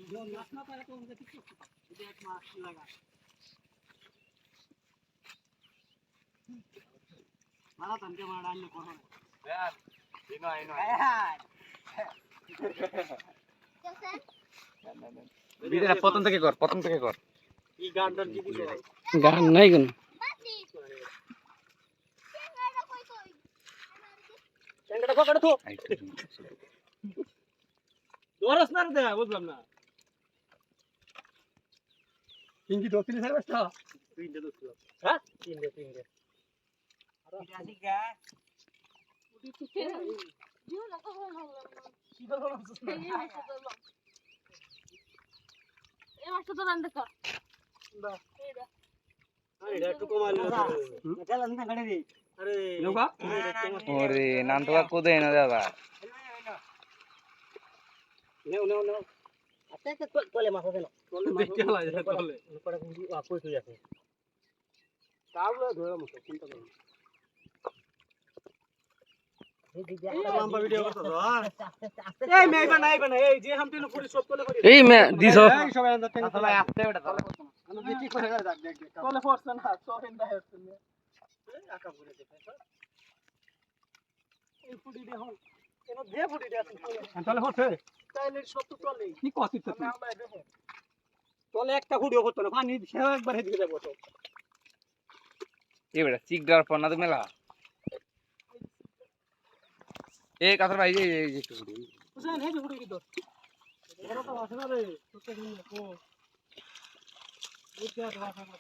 মাছ না পারে তো ওদের ঠিক করতে পারে এই যে এক মাছ লাগা মারা তানকে মারা আনলে করো বেল দিনো আইনো ভিডিওটা প্রথম থেকে কর এই গানটা কি দিছো গান নাই কোন ট্যাঙ্কটা পকড় তো দরস না দে বুঝলাম না তিনটি দো তিন সাইড বাসা তিনটে দো হ্যাঁ তিনটে আর আসি গা উঠি তুই জিও না তো ভালো না কি বলবো না এই মাছটা তো রান্না কর বাহ এইটা আরে একটু কমাল না চল না গাড়ি দে আরে লোগা ওরে নান্তবা কোদে না দাদা নেও আতে তোলে মাছ দেন তোলে মাছ দেখলা যায় তোলে পরে কই তুই আছে তাহলে ধরে মাছ চিন্তা করো লম্বা ভিডিও করতে দাও এই মেই বানা এই যে হাম তিন পুরি সব তোলে করি এই মে দিছো এই সবাই আন্দর টেনে আসলে আসতে ওটা তাহলে আমি দেখি করে দেখ তোলে ফোর্স না সব ইন্দা হচ্ছে এই আকা পুরি দেখে এই পুরি দে হল কেন দে পুরি দে তাহলে হচ্ছে তাইলে সব তো তোলে কি কষ্ট তো তোলে একটা ভিডিও করতে না পানি সে একবার হেদিকে যাব তো এই বেটা চিকদার পর না তো মেলা এই কাতর ভাই এই একটু বুঝেন হেদি ভিডিও কি তো এরা তো আসে না রে তোকে দিন কো বুঝতে তো আসে না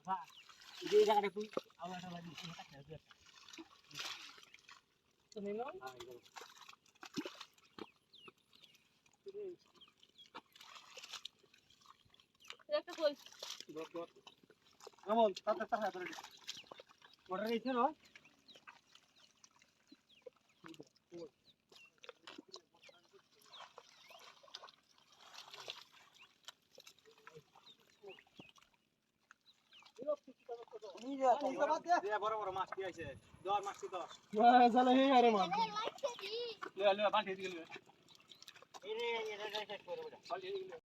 হ্যাঁ এই জায়গাটা তুই আবার একটা লাগি এটা খেয়ে তুমি নাও একটা কই আমল তাতে তাহা ধরে অর্ডার দিছ না বড় বড় মাছ কি আছে দর মাছ কি দর চলে হে আরে মাছ লে বালতি দিকে লে এই রে সেট করে বেটা বালতি দিকে